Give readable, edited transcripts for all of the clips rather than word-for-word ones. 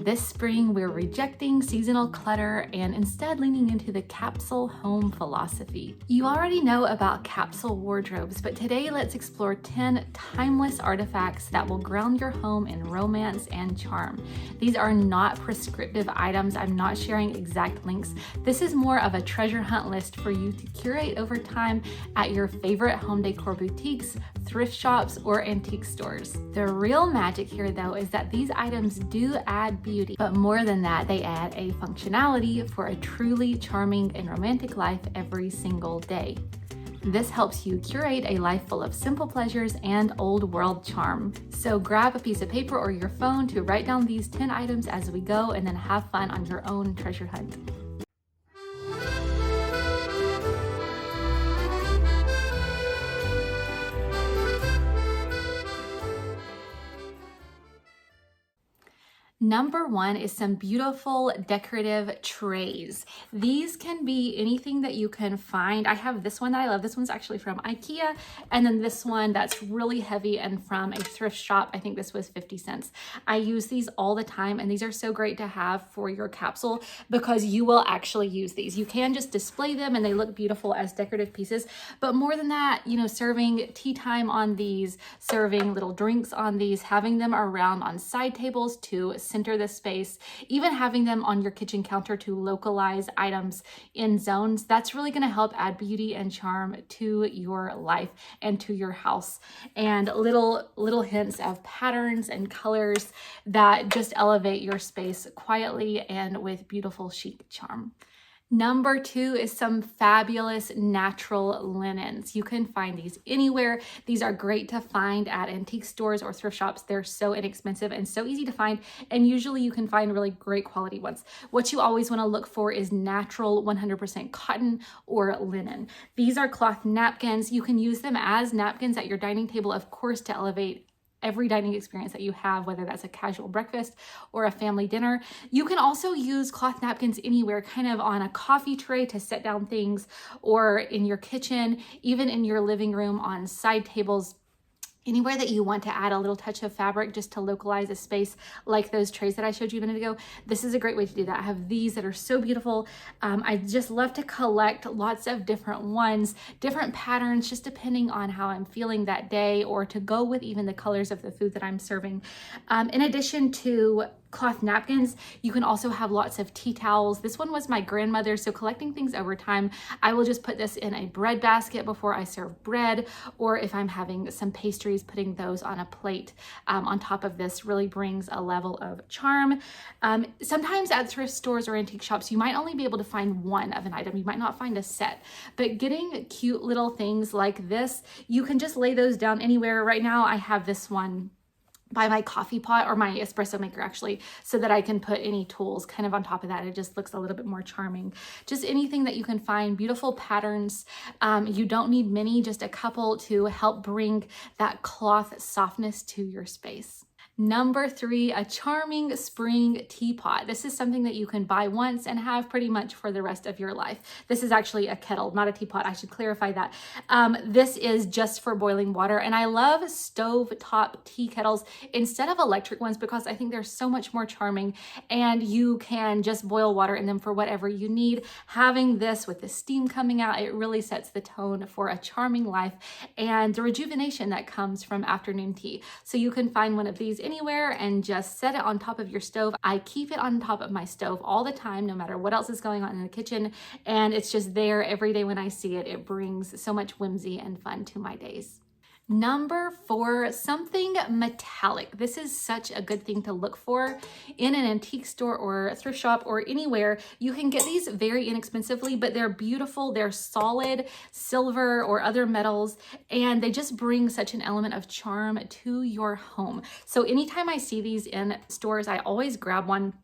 This spring, we're rejecting seasonal clutter and instead leaning into the Capsule Home philosophy. You already know about capsule wardrobes, but today let's explore 10 timeless artifacts that will ground your home in romance and charm. These are not prescriptive items. I'm not sharing exact links. This is more of a treasure hunt list for you to curate over time at your favorite home decor boutiques, thrift shops, or antique stores. The real magic here, though, is that these items do add beauty, but more than that, they add a functionality for a truly charming and romantic life every single day. This helps you curate a life full of simple pleasures and old world charm. So grab a piece of paper or your phone to write down these 10 items as we go, and then have fun on your own treasure hunt. Number one is some beautiful decorative trays. These can be anything that you can find. I have this one that I love. This one's actually from IKEA. And then this one that's really heavy and from a thrift shop. I think this was 50 cents. I use these all the time, and these are so great to have for your capsule because you will actually use these. You can just display them and they look beautiful as decorative pieces. But more than that, serving tea time on these, serving little drinks on these, having them around on side tables to center the space, even having them on your kitchen counter to localize items in zones, that's really going to help add beauty and charm to your life and to your house. And little hints of patterns and colors that just elevate your space quietly and with beautiful chic charm. Number two is some fabulous natural linens. You can find these anywhere. These are great to find at antique stores or thrift shops. They're so inexpensive and so easy to find, and usually you can find really great quality ones. What you always want to look for is natural 100% cotton or linen. These are cloth napkins. You can use them as napkins at your dining table, of course, to elevate every dining experience that you have, whether that's a casual breakfast or a family dinner. You can also use cloth napkins anywhere, kind of on a coffee tray to set down things, or in your kitchen, even in your living room on side tables. Anywhere that you want to add a little touch of fabric just to localize a space, like those trays that I showed you a minute ago, this is a great way to do that. I have these that are so beautiful. I just love to collect lots of different ones, different patterns, just depending on how I'm feeling that day, or to go with even the colors of the food that I'm serving. In addition to cloth napkins, you can also have lots of tea towels. This one was my grandmother's, so collecting things over time, I will just put this in a bread basket before I serve bread, or if I'm having some pastries, putting those on a plate on top of this really brings a level of charm. Sometimes at thrift stores or antique shops, you might only be able to find one of an item. You might not find a set, but getting cute little things like this, you can just lay those down anywhere. Right now, I have this one by my coffee pot, or my espresso maker actually, so that I can put any tools kind of on top of that. It just looks a little bit more charming. Just anything that you can find, beautiful patterns. You don't need many, just a couple to help bring that cloth softness to your space. Number three, a charming spring teapot. This is something that you can buy once and have pretty much for the rest of your life. This is actually a kettle, not a teapot. I should clarify that. This is just for boiling water. And I love stove top tea kettles instead of electric ones because I think they're so much more charming, and you can just boil water in them for whatever you need. Having this with the steam coming out, it really sets the tone for a charming life and the rejuvenation that comes from afternoon tea. So you can find one of these anywhere and just set it on top of your stove. I keep it on top of my stove all the time, no matter what else is going on in the kitchen. And it's just there every day when I see it. It brings so much whimsy and fun to my days. Number four, something metallic. This is such a good thing to look for in an antique store or a thrift shop or anywhere. You can get these very inexpensively, but they're beautiful. They're solid silver or other metals, and they just bring such an element of charm to your home. So anytime I see these in stores, I always grab one.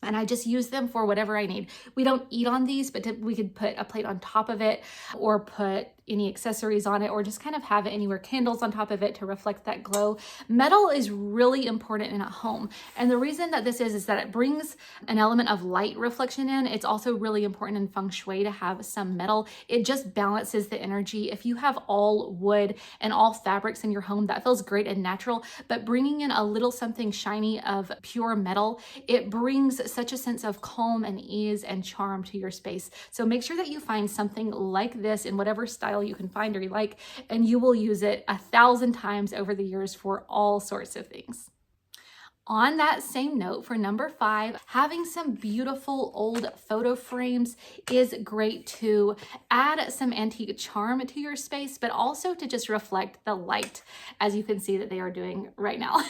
And I just use them for whatever I need. We don't eat on these, but we could put a plate on top of it, or put any accessories on it, or just kind of have it anywhere, candles on top of it to reflect that glow. Metal is really important in a home. And the reason that this is that it brings an element of light reflection in. It's also really important in feng shui to have some metal. It just balances the energy. If you have all wood and all fabrics in your home, that feels great and natural, but bringing in a little something shiny of pure metal, it brings such a sense of calm and ease and charm to your space. So make sure that you find something like this in whatever style you can find or you like, and you will use it 1,000 times over the years for all sorts of things. On that same note, for number 5, having some beautiful old photo frames is great to add some antique charm to your space, but also to just reflect the light, as you can see that they are doing right now.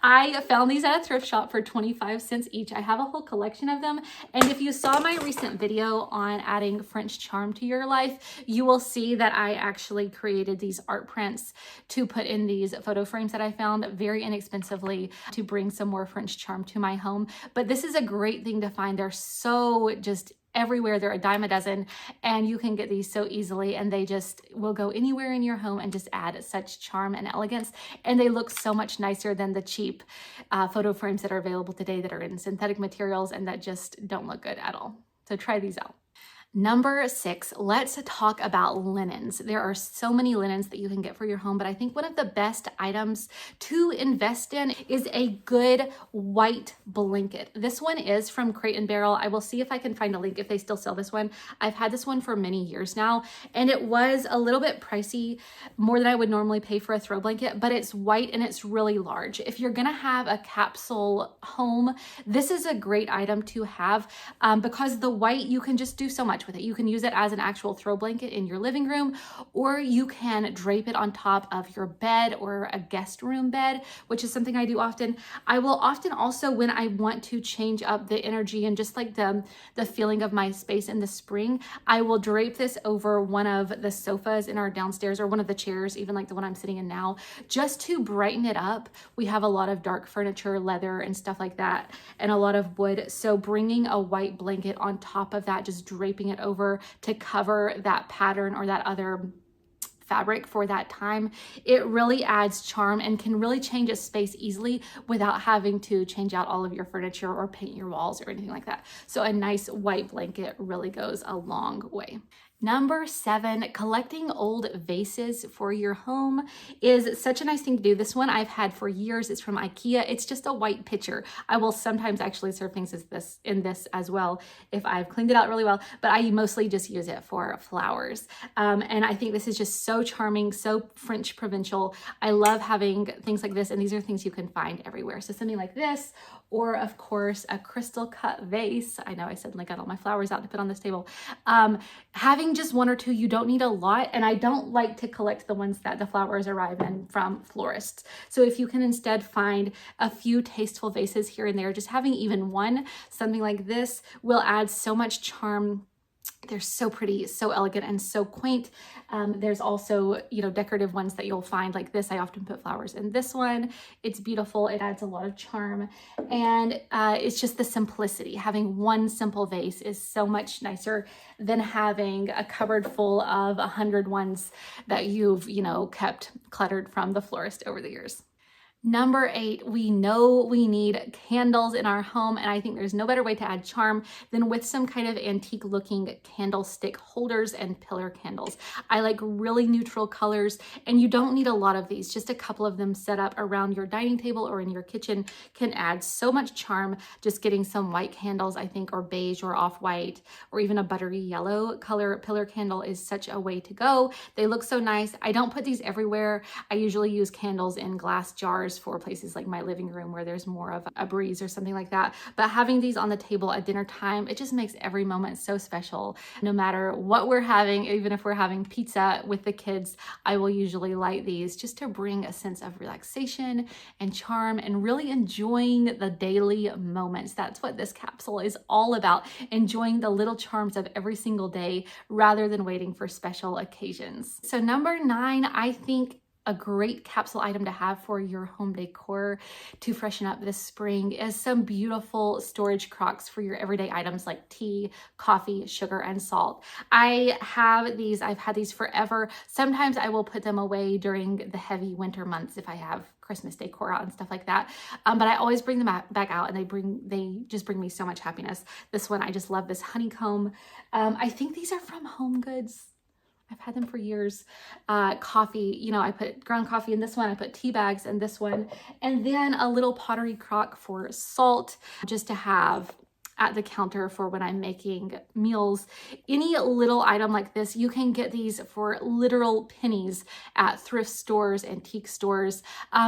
I found these at a thrift shop for 25 cents each. I have a whole collection of them. And if you saw my recent video on adding French charm to your life, you will see that I actually created these art prints to put in these photo frames that I found very inexpensively to bring some more French charm to my home. But this is a great thing to find. They're so just everywhere. They're a dime a dozen, and you can get these so easily, and they just will go anywhere in your home and just add such charm and elegance. And they look so much nicer than the cheap photo frames that are available today that are in synthetic materials and that just don't look good at all. So try these out. Number 6, let's talk about linens. There are so many linens that you can get for your home, but I think one of the best items to invest in is a good white blanket. This one is from Crate & Barrel. I will see if I can find a link if they still sell this one. I've had this one for many years now, and it was a little bit pricey, more than I would normally pay for a throw blanket, but it's white and it's really large. If you're gonna have a capsule home, this is a great item to have because the white, you can just do so much with it. You can use it as an actual throw blanket in your living room, or you can drape it on top of your bed or a guest room bed, which is something I do often. I will often also, when I want to change up the energy and just like the feeling of my space in the spring, I will drape this over one of the sofas in our downstairs, or one of the chairs, even like the one I'm sitting in now, just to brighten it up. We have a lot of dark furniture, leather and stuff like that, and a lot of wood. So bringing a white blanket on top of that, just draping it over to cover that pattern or that other fabric for that time, it really adds charm and can really change a space easily without having to change out all of your furniture or paint your walls or anything like that. So a nice white blanket really goes a long way. Number 7, collecting old vases for your home is such a nice thing to do. This one I've had for years. It's from IKEA. It's just a white pitcher. I will sometimes actually serve things in this as well if I've cleaned it out really well, but I mostly just use it for flowers. And I think this is just so charming, so French provincial. I love having things like this, and these are things you can find everywhere. So something like this, or of course a crystal cut vase. I know I suddenly got all my flowers out to put on this table. Having just one or two, you don't need a lot, and I don't like to collect the ones that the flowers arrive in from florists. So if you can instead find a few tasteful vases here and there, just having even one, something like this, will add so much charm. They're so pretty, so elegant, and so quaint. There's also, decorative ones that you'll find like this. I often put flowers in this one. It's beautiful. It adds a lot of charm. And it's just the simplicity. Having one simple vase is so much nicer than having a cupboard full of 100 ones that you've, kept cluttered from the florist over the years. Number 8, we know we need candles in our home, and I think there's no better way to add charm than with some kind of antique looking candlestick holders and pillar candles. I like really neutral colors, and you don't need a lot of these. Just a couple of them set up around your dining table or in your kitchen can add so much charm. Just getting some white candles, I think, or beige or off-white, or even a buttery yellow color pillar candle is such a way to go. They look so nice. I don't put these everywhere. I usually use candles in glass jars for places like my living room where there's more of a breeze or something like that. But having these on the table at dinner time, it just makes every moment so special. No matter what we're having, even if we're having pizza with the kids, I will usually light these just to bring a sense of relaxation and charm and really enjoying the daily moments. That's what this capsule is all about, enjoying the little charms of every single day rather than waiting for special occasions. So number 9, I think a great capsule item to have for your home decor to freshen up this spring is some beautiful storage Crocs for your everyday items like tea, coffee, sugar, and salt. I've had these forever. Sometimes I will put them away during the heavy winter months if I have Christmas decor out and stuff like that. But I always bring them back out, and they just bring me so much happiness. This one, I just love this honeycomb. I think these are from Home Goods. I've had them for years. Coffee, you know, I put ground coffee in this one. I put tea bags in this one. And then a little pottery crock for salt, just to have at the counter for when I'm making meals. Any little item like this, you can get these for literal pennies at thrift stores, antique stores,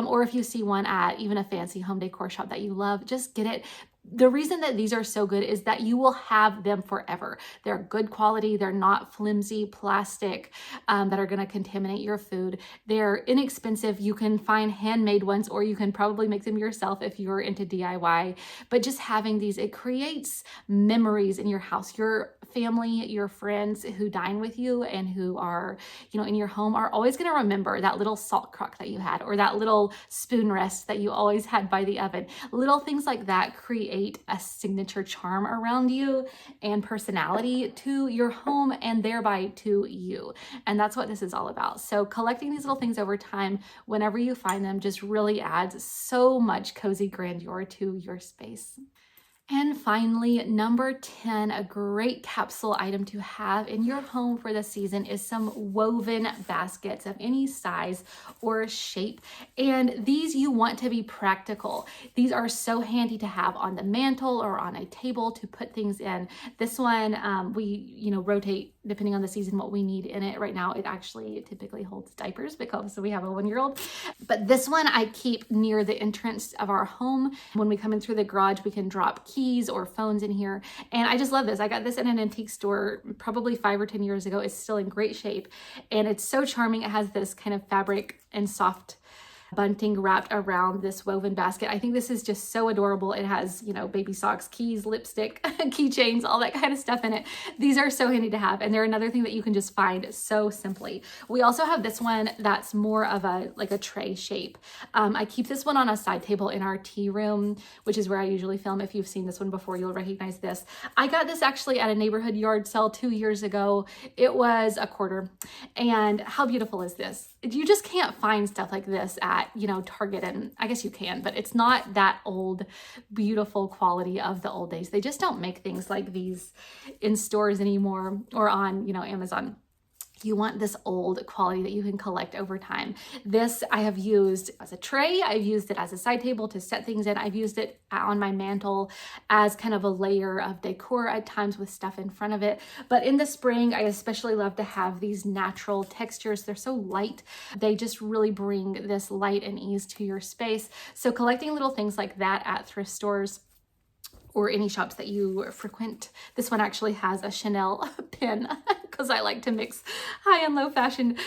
or if you see one at even a fancy home decor shop that you love, just get it. The reason that these are so good is that you will have them forever. They're good quality. They're not flimsy plastic that are going to contaminate your food. They're inexpensive. You can find handmade ones, or you can probably make them yourself if you're into DIY. But just having these, it creates memories in your house. Your family, your friends who dine with you and who are, you know, in your home are always going to remember that little salt crock that you had, or that little spoon rest that you always had by the oven. Little things like that create a signature charm around you and personality to your home, and thereby to you. And that's what this is all about. So collecting these little things over time, whenever you find them, just really adds so much cozy grandeur to your space. And finally, number 10, a great capsule item to have in your home for the season is some woven baskets of any size or shape. And these you want to be practical. These are so handy to have on the mantle or on a table to put things in. This one, we rotate depending on the season what we need in it. Right now, it typically holds diapers because we have a 1-year-old. But this one I keep near the entrance of our home. When we come in through the garage, we can drop keys or phones in here. And I just love this. I got this in an antique store probably 5 or 10 years ago. It's still in great shape. And it's so charming. It has this kind of fabric and soft bunting wrapped around this woven basket. I think this is just so adorable. It has, baby socks, keys, lipstick, keychains, all that kind of stuff in it. These are so handy to have. And they're another thing that you can just find so simply. We also have this one that's more of a tray shape. I keep this one on a side table in our tea room, which is where I usually film. If you've seen this one before, you'll recognize this. I got this actually at a neighborhood yard sale 2 years ago. It was $25. And how beautiful is this? You just can't find stuff like this at, Target, and I guess you can, but it's not that old, beautiful quality of the old days. They just don't make things like these in stores anymore or on, Amazon. You want this old quality that you can collect over time. This I have used as a tray. I've used it as a side table to set things in. I've used it on my mantle as kind of a layer of decor at times with stuff in front of it. But in the spring, I especially love to have these natural textures. They're so light. They just really bring this light and ease to your space. So collecting little things like that at thrift stores or any shops that you frequent. This one actually has a Chanel pin because I like to mix high and low fashion.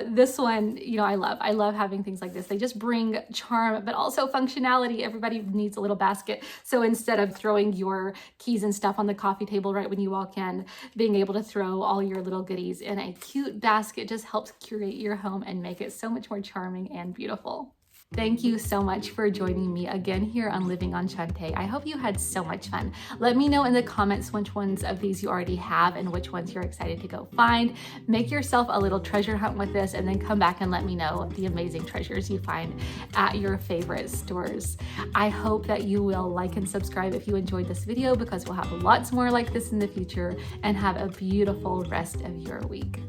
This one, I love having things like this. They just bring charm, but also functionality. Everybody needs a little basket. So instead of throwing your keys and stuff on the coffee table right when you walk in, being able to throw all your little goodies in a cute basket just helps curate your home and make it so much more charming and beautiful. Thank you so much for joining me again here on Living on Shantae. I hope you had so much fun. Let me know in the comments which ones of these you already have and which ones you're excited to go find. Make yourself a little treasure hunt with this and then come back and let me know the amazing treasures you find at your favorite stores. I hope that you will like and subscribe if you enjoyed this video, because we'll have lots more like this in the future, and have a beautiful rest of your week.